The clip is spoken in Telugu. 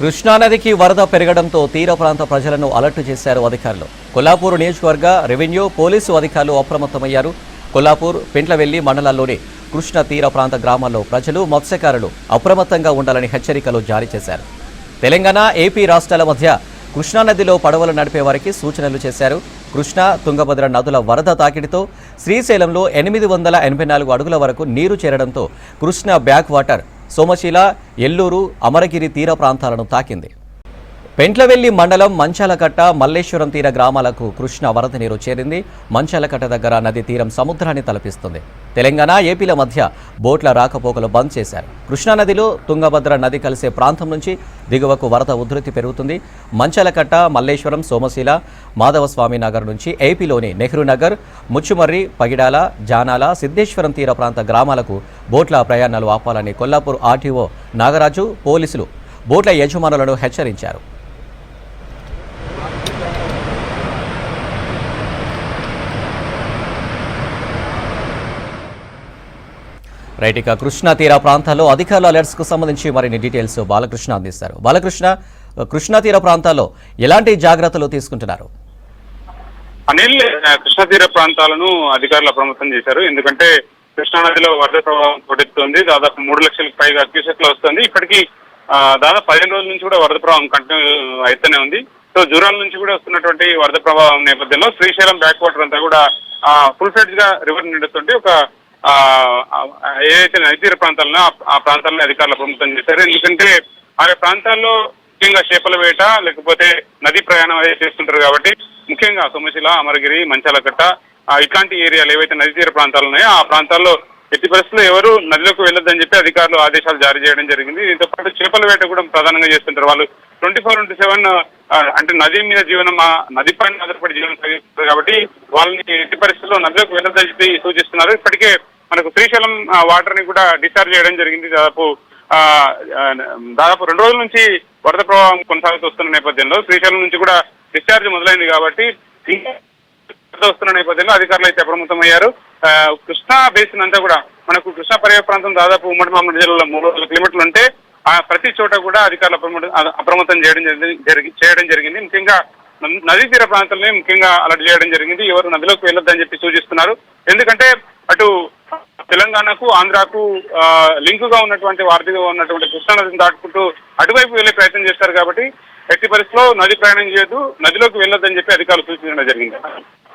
కృష్ణానదికి వరద పెరగడంతో తీర ప్రాంత ప్రజలను అలర్ట్ చేశారు అధికారులు. కొల్లాపూర్ నియోజకవర్గ రెవెన్యూ పోలీసు అధికారులు అప్రమత్తమయ్యారు. కొల్లాపూర్ పెంట్లవెల్లి మండలాల్లోని కృష్ణ తీర ప్రాంత గ్రామాల్లో ప్రజలు మత్స్యకారులు అప్రమత్తంగా ఉండాలని హెచ్చరికలు జారీ చేశారు. తెలంగాణ ఏపీ రాష్ట్రాల మధ్య కృష్ణానదిలో పడవలు నడిపే వారికి సూచనలు చేశారు. కృష్ణా తుంగభద్ర నదుల వరద తాకిడితో శ్రీశైలంలో 884 అడుగుల వరకు నీరు చేరడంతో కృష్ణా బ్యాక్ వాటర్ సోమశీల, ఎల్లూరు, అమరగిరి తీర ప్రాంతాలను తాకింది. పెంట్లవెల్లి మండలం మంచాలకట్ట, మల్లేశ్వరం తీర గ్రామాలకు కృష్ణ వరద నీరు చేరింది. మంచాలకట్ట దగ్గర నది తీరం సముద్రాన్ని తలపిస్తుంది. తెలంగాణ ఏపీల మధ్య బోట్ల రాకపోకలు బంద్ చేశారు. కృష్ణానదిలో తుంగభద్ర నది కలిసే ప్రాంతం నుంచి దిగువకు వరద ఉధృతి పెరుగుతుంది. మంచాలకట్ట, మల్లేశ్వరం, సోమశీల, మాధవస్వామి నగర్ నుంచి ఏపీలోని నెహ్రూ నగర్, ముచ్చుమర్రి, పగిడాల, జానాల, సిద్ధేశ్వరం తీర ప్రాంత గ్రామాలకు బోట్ల ప్రయాణాలు ఆపాలని కొల్లాపూర్ ఆర్టీఓ నాగరాజు, పోలీసులు బోట్ల యజమానులను హెచ్చరించారు. రైట్, ఇక కృష్ణా తీర ప్రాంతాల్లో అధికారుల అలర్ట్స్ కు సంబంధించి మరిన్ని డీటెయిల్స్ బాలకృష్ణ అందిస్తారు. బాలకృష్ణ, కృష్ణా తీర ప్రాంతాల్లో ఎలాంటి జాగ్రత్తలు తీసుకుంటున్నారు? అనిల్, కృష్ణా తీర ప్రాంతాలను అధికారులు అప్రమత్తం చేశారు. ఎందుకంటే కృష్ణానదిలో వరద ప్రభావం కొట్టెత్తుంది. దాదాపు 3 లక్షలకు పైగా క్యూసెక్లు వస్తుంది. ఇప్పటికీ దాదాపు 15 రోజుల నుంచి కూడా వరద ప్రభావం కంటిన్యూ అయితేనే ఉంది. సో జూరాల నుంచి కూడా వస్తున్నటువంటి వరద ప్రభావం నేపథ్యంలో శ్రీశైలం బ్యాక్ వాటర్ అంతా కూడా ఫుల్ ఫ్లెడ్జ్ గా రివర్ నిండుతుంటే ఒక ఏదైతే నదీతీర ప్రాంతాలను ఆ ప్రాంతాలను అధికారులు అప్రమత్తం చేశారు. ఎందుకంటే ఆయా ప్రాంతాల్లో ముఖ్యంగా చేపల వేట లేకపోతే నదీ ప్రయాణం అనేది చేస్తుంటారు కాబట్టి ముఖ్యంగా సోమశిల, అమరగిరి, మంచాలకట్ట ఇట్లాంటి ఏరియాలు ఏవైతే నదీతీర ప్రాంతాలు ఉన్నాయో ఆ ప్రాంతాల్లో ఎట్టి పరిస్థితుల్లో ఎవరు నదిలోకి వెళ్ళొద్దని చెప్పి అధికారులు ఆదేశాలు జారీ చేయడం జరిగింది. దీంతో పాటు చేపల వేట కూడా ప్రధానంగా చేస్తుంటారు. వాళ్ళు 24/7 అంటే నది మీద జీవనం, నది పైన ఆధారపడి జీవనం సాగిస్తారు కాబట్టి వాళ్ళని ఎట్టి పరిస్థితుల్లో నదిలోకి వెళ్ళొద్దని చెప్పి సూచిస్తున్నారు. ఇప్పటికే మనకు శ్రీశైలం వాటర్ ని కూడా డిశ్చార్జ్ చేయడం జరిగింది. దాదాపు 2 రోజుల నుంచి వరద ప్రభావం కొనసాగుతూ వస్తున్న నేపథ్యంలో శ్రీశైలం నుంచి కూడా డిశ్చార్జ్ మొదలైంది కాబట్టి వస్తున్న నేపథ్యంలో అధికారులు అయితే అప్రమత్తమయ్యారు. కృష్ణా బేసిన్ అంతా కూడా మనకు కృష్ణా పర్యాయ ప్రాంతం దాదాపు ఉమ్మడి మామూలు జిల్లాలో 300 కిలోమీటర్లు ఉంటే ప్రతి చోట కూడా అధికారులు అప్రమత్తం చేయడం జరిగింది. ముఖ్యంగా నదీ తీర ప్రాంతాలని ముఖ్యంగా అలర్ట్ చేయడం జరిగింది. ఎవరు నదిలోకి వెళ్ళొద్దని చెప్పి సూచిస్తున్నారు. ఎందుకంటే అటు తెలంగాణకు, ఆంధ్రాకు లింక్ గా ఉన్నటువంటి వారధిగా ఉన్నటువంటి కృష్ణా నదిని దాటుకుంటూ అటువైపు వెళ్లే ప్రయత్నం చేస్తారు కాబట్టి ఎట్టి పరిస్థితిలో నది ప్రయాణం చేయొద్దు, నదిలోకి వెళ్ళొద్దని చెప్పి అధికారులు సూచించడం జరిగింది.